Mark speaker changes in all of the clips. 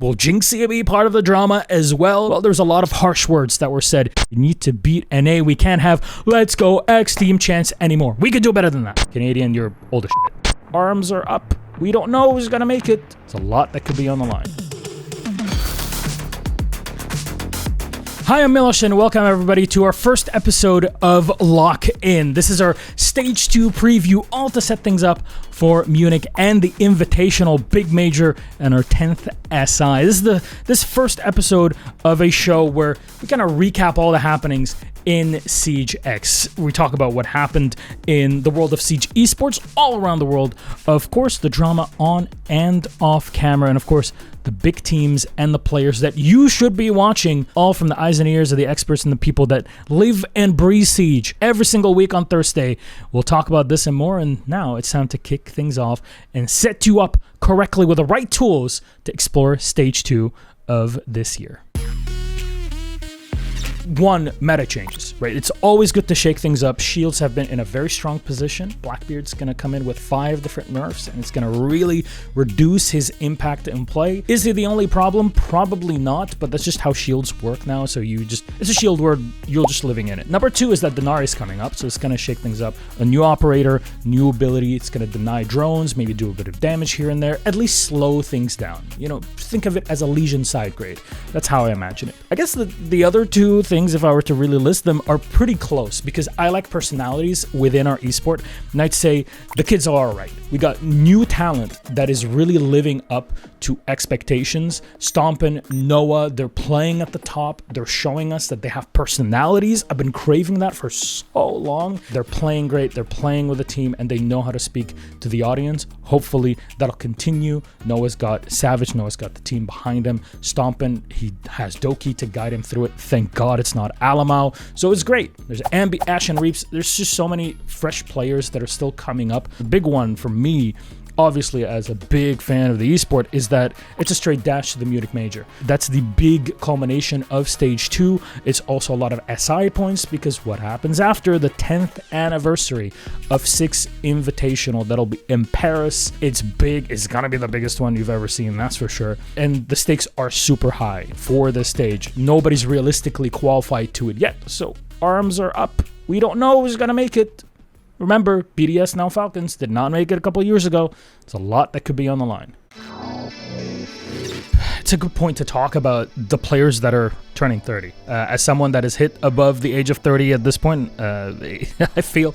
Speaker 1: Will Jinxie be part of the drama as well? Well, there's a lot of harsh words that were said. You need to beat NA. We can't have let's go X team chance anymore. We could do better than that. Canadian, you're old as shit. Arms are up. We don't know who's gonna make it. It's a lot that could be on the line. Hi, I'm Milosh, and welcome everybody to our first episode of Lock In. This is our Stage 2 preview, all to set things up for Munich and the Invitational Big Major and our 10th SI. This is this first episode of a show where we kind of recap all the happenings in Siege X. We talk about what happened in the world of Siege Esports all around the world. Of course, the drama on and off camera, and of course, the big teams and the players that you should be watching, all from the eyes and ears of the experts and the people that live and breathe Siege every single week on Thursday. We'll talk about this and more, and now it's time to kick things off and set you up correctly with the right tools to explore Stage 2 of this year. One, meta changes, right? It's always good to shake things up. Shields have been in a very strong position. Blackbeard's going to come in with 5 different nerfs, and it's going to really reduce his impact in play. Is he the only problem? Probably not, but that's just how shields work now, so it's a shield where you're just living in it. Number 2 is that Denari is coming up, so it's going to shake things up. A new operator, new ability. It's going to deny drones, maybe do a bit of damage here and there, at least slow things down. You know, think of it as a Legion side grade. That's how I imagine it. I guess the other two things, if I were to really list them, are pretty close because I like personalities within our esport, and I'd say the kids are all right. We got new talent that is really living up to expectations. Stompin', Noah, they're playing at the top. They're showing us that they have personalities. I've been craving that for so long. They're playing great. They're playing with a team, and they know how to speak to the audience. Hopefully that'll continue. Noah's got Savage. Noah's got the team behind him. Stompin', he has Doki to guide him through it. Thank God it's not Alamau. So it's great. There's Ambi, Ash, and Reaps. There's just so many fresh players that are still coming up. The big one for me, obviously as a big fan of the esport, is that it's a straight dash to the Munich Major. That's the big culmination of Stage 2. It's also a lot of SI points because what happens after the 10th anniversary of 6 Invitational, that'll be in Paris. It's big. It's gonna be the biggest one you've ever seen, that's for sure. And the stakes are super high for this stage. Nobody's realistically qualified to it yet, so arms are up. We don't know who's gonna make it. Remember, BDS, now Falcons, did not make it a couple years ago. It's a lot that could be on the line. It's a good point to talk about the players that are turning 30. As someone that has hit above the age of 30 at this point, I feel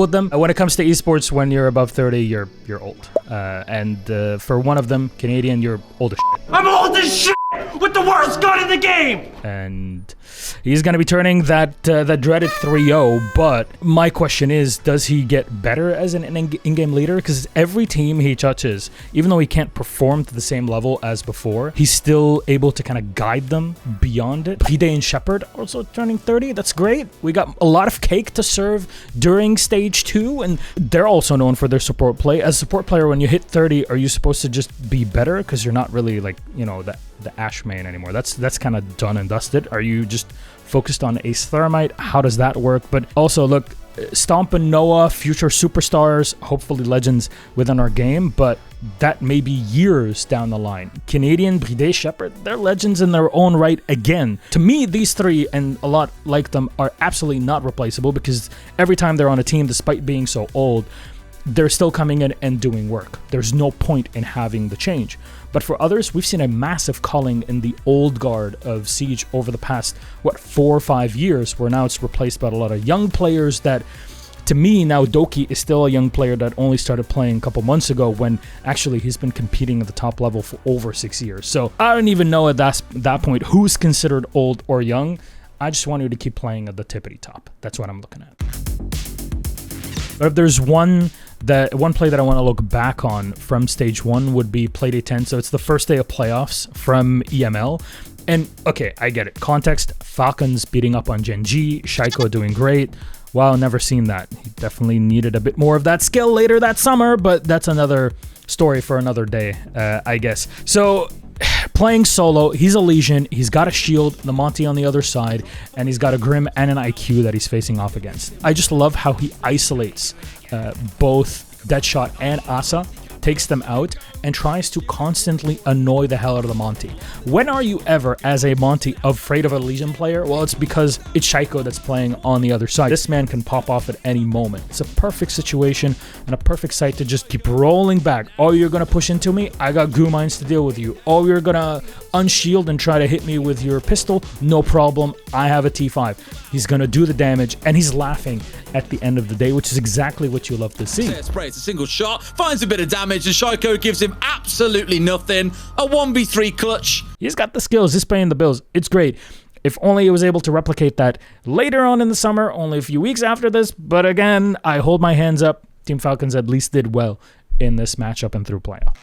Speaker 1: with them. When it comes to esports, when you're above 30, you're old. And for one of them, Canadian, you're old as shit.
Speaker 2: I'm old as shit with the worst gun in the game!
Speaker 1: And he's going to be turning that dreaded 3-0, but my question is, does he get better as an in-game leader? Because every team he touches, even though he can't perform to the same level as before, he's still able to kind of guide them beyond it. Pide and Shepard also turning 30. That's great. We got a lot of cake to serve during Stage 2, and they're also known for their support play. As a support player, when you hit 30, are you supposed to just be better? Because you're not really, like, you know, the Ash main anymore. That's kind of done and dusted. Are you just focused on Ace Thermite? How does that work? But also, look, Stomp and Noah, future superstars, hopefully legends within our game, but that may be years down the line. Canadian, Bride, Shepard, they're legends in their own right again. To me, these three, and a lot like them, are absolutely not replaceable because every time they're on a team, despite being so old, they're still coming in and doing work. There's no point in having the change. But for others, we've seen a massive culling in the old guard of Siege over the past, 4 or 5 years, where now it's replaced by a lot of young players that, to me, now Doki is still a young player that only started playing a couple months ago when actually he's been competing at the top level for over 6 years. So I don't even know at that point who's considered old or young. I just want you to keep playing at the tippity top. That's what I'm looking at. But if there's one play that I want to look back on from Stage 1 would be Playday 10. So it's the first day of playoffs from EML. And, okay, I get it. Context, Falcons beating up on Gen G, Shaiko doing great. Wow, never seen that. He definitely needed a bit more of that skill later that summer, but that's another story for another day, I guess. So, playing solo, he's a Legion, he's got a shield, the Monty on the other side, and he's got a Grim and an IQ that he's facing off against. I just love how he isolates both Deadshot and Asa takes them out, and tries to constantly annoy the hell out of the Monty. When are you ever, as a Monty, afraid of a Legion player? Well, it's because it's Shaiko that's playing on the other side. This man can pop off at any moment. It's a perfect situation and a perfect site to just keep rolling back. Oh, you're going to push into me? I got goo mines to deal with you. Oh, you're going to unshield and try to hit me with your pistol? No problem. I have a T5. He's going to do the damage, and he's laughing at the end of the day, which is exactly what you love to see.
Speaker 3: Spray, it's a single shot, finds a bit of damage, and Shaiko gives him absolutely nothing. A 1v3 clutch.
Speaker 1: He's got the skills. He's paying the bills. It's great. If only he was able to replicate that later on in the summer, only a few weeks after this. But again, I hold my hands up. Team Falcons at least did well in this matchup and through playoff.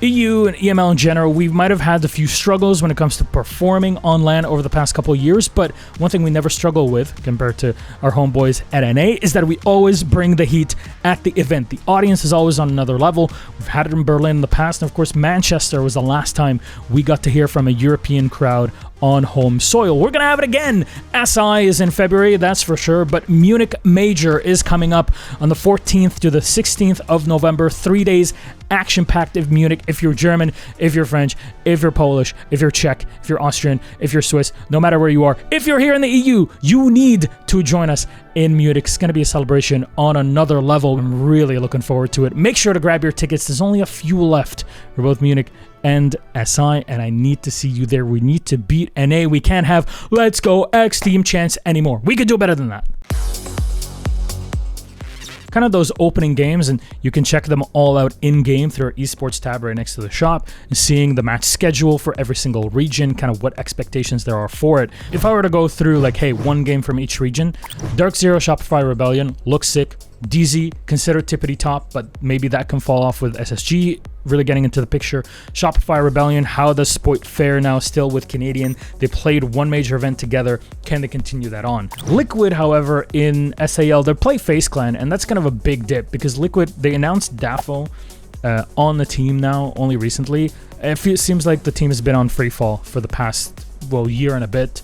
Speaker 1: EU and EML in general, we might have had a few struggles when it comes to performing on LAN over the past couple of years, but one thing we never struggle with compared to our homeboys at NA is that we always bring the heat at the event. The audience is always on another level. We've had it in Berlin in the past, and of course Manchester was the last time we got to hear from a European crowd on home soil. We're going to have it again. SI is in February, that's for sure, but Munich Major is coming up on the 14th to the 16th of November. 3 days action-packed in Munich. If you're German, if you're French, if you're Polish, if you're Czech, if you're Austrian, if you're Swiss, no matter where you are, if you're here in the EU, you need to join us in Munich. It's going to be a celebration on another level. I'm really looking forward to it. Make sure to grab your tickets. There's only a few left for both Munich and SI, and I need to see you there. We need to beat NA. We can't have Let's Go X Team chance anymore. We could do better than that. Kind of those opening games, and you can check them all out in-game through our esports tab right next to the shop, and seeing the match schedule for every single region, kind of what expectations there are for it. If I were to go through, like, hey, one game from each region, Dark Zero Shopify Rebellion looks sick. DZ, considered tippity top, but maybe that can fall off with SSG really getting into the picture. Shopify Rebellion, how does Spoit fare now still with Canadian? They played one major event together. Can they continue that on? Liquid, however, in SAL, they play FaZe Clan, and that's kind of a big dip because Liquid, they announced Dafo on the team now only recently. It seems like the team has been on free fall for the past, well, year and a bit.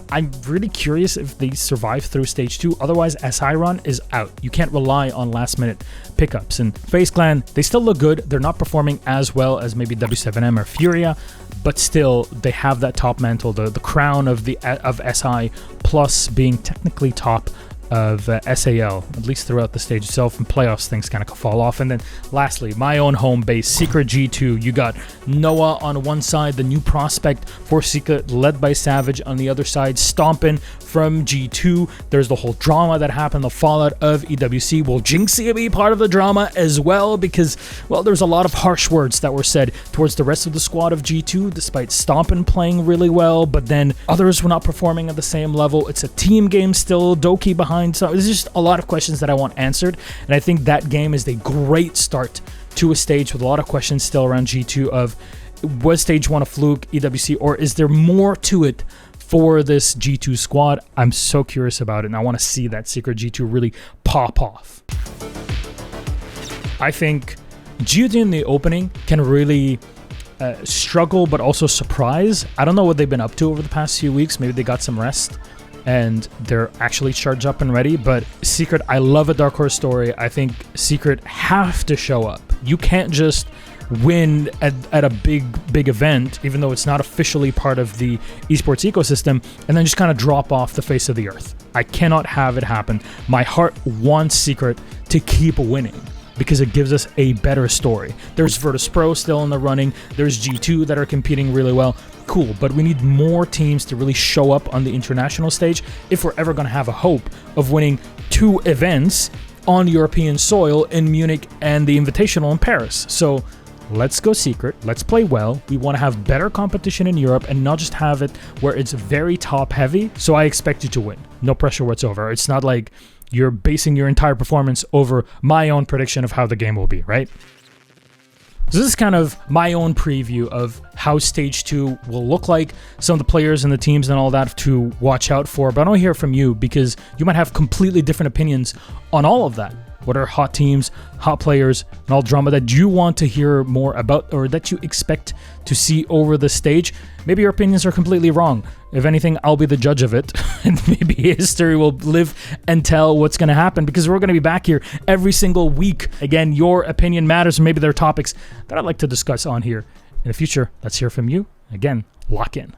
Speaker 1: I'm really curious if they survive through stage 2. Otherwise, SI run is out. You can't rely on last minute pickups. And FaZe Clan, they still look good. They're not performing as well as maybe W7M or Furia, but still they have that top mantle, the crown of SI, plus being technically top of SAL, at least throughout the stage itself. And playoffs, things kind of fall off. And then lastly, my own home base, Secret G2. You got Noah on one side, the new prospect for Secret, led by Savage on the other side, stomping from G2. There's the whole drama that happened, the fallout of EWC. Will Jinxie be part of the drama as well? Because, well, there's a lot of harsh words that were said towards the rest of the squad of G2, despite Stompin playing really well, but then others were not performing at the same level. It's a team game still, Doki behind. So there's just a lot of questions that I want answered, and I think that game is a great start to a stage with a lot of questions still around G2 of, was stage 1 a fluke, EWC, or is there more to it for this G2 squad? I'm so curious about it, and I want to see that Secret G2 really pop off. I think G2 in the opening can really struggle, but also surprise. I don't know what they've been up to over the past few weeks. Maybe they got some rest and they're actually charged up and ready. But Secret, I love a Dark Horse story. I think Secret have to show up. You can't just win at a big event, even though it's not officially part of the esports ecosystem, and then just kind of drop off the face of the earth. I cannot have it happen. My heart wants Secret to keep winning because it gives us a better story. There's Virtus Pro still in the running. There's G2 that are competing really well. Cool, but we need more teams to really show up on the international stage if we're ever going to have a hope of winning 2 events on European soil in Munich and the Invitational in Paris. So let's go Secret. Let's play well. We want to have better competition in Europe and not just have it where it's very top heavy. So I expect you to win. No pressure whatsoever. It's not like you're basing your entire performance over my own prediction of how the game will be, right? So this is kind of my own preview of how Stage 2 will look like, some of the players and the teams and all that to watch out for. But I want to hear from you because you might have completely different opinions on all of that. What are hot teams, hot players, and all drama that you want to hear more about or that you expect to see over the stage? Maybe your opinions are completely wrong. If anything, I'll be the judge of it. And maybe history will live and tell what's going to happen, because we're going to be back here every single week. Again, your opinion matters, and maybe there are topics that I'd like to discuss on here in the future. Let's hear from you. Again, lock in.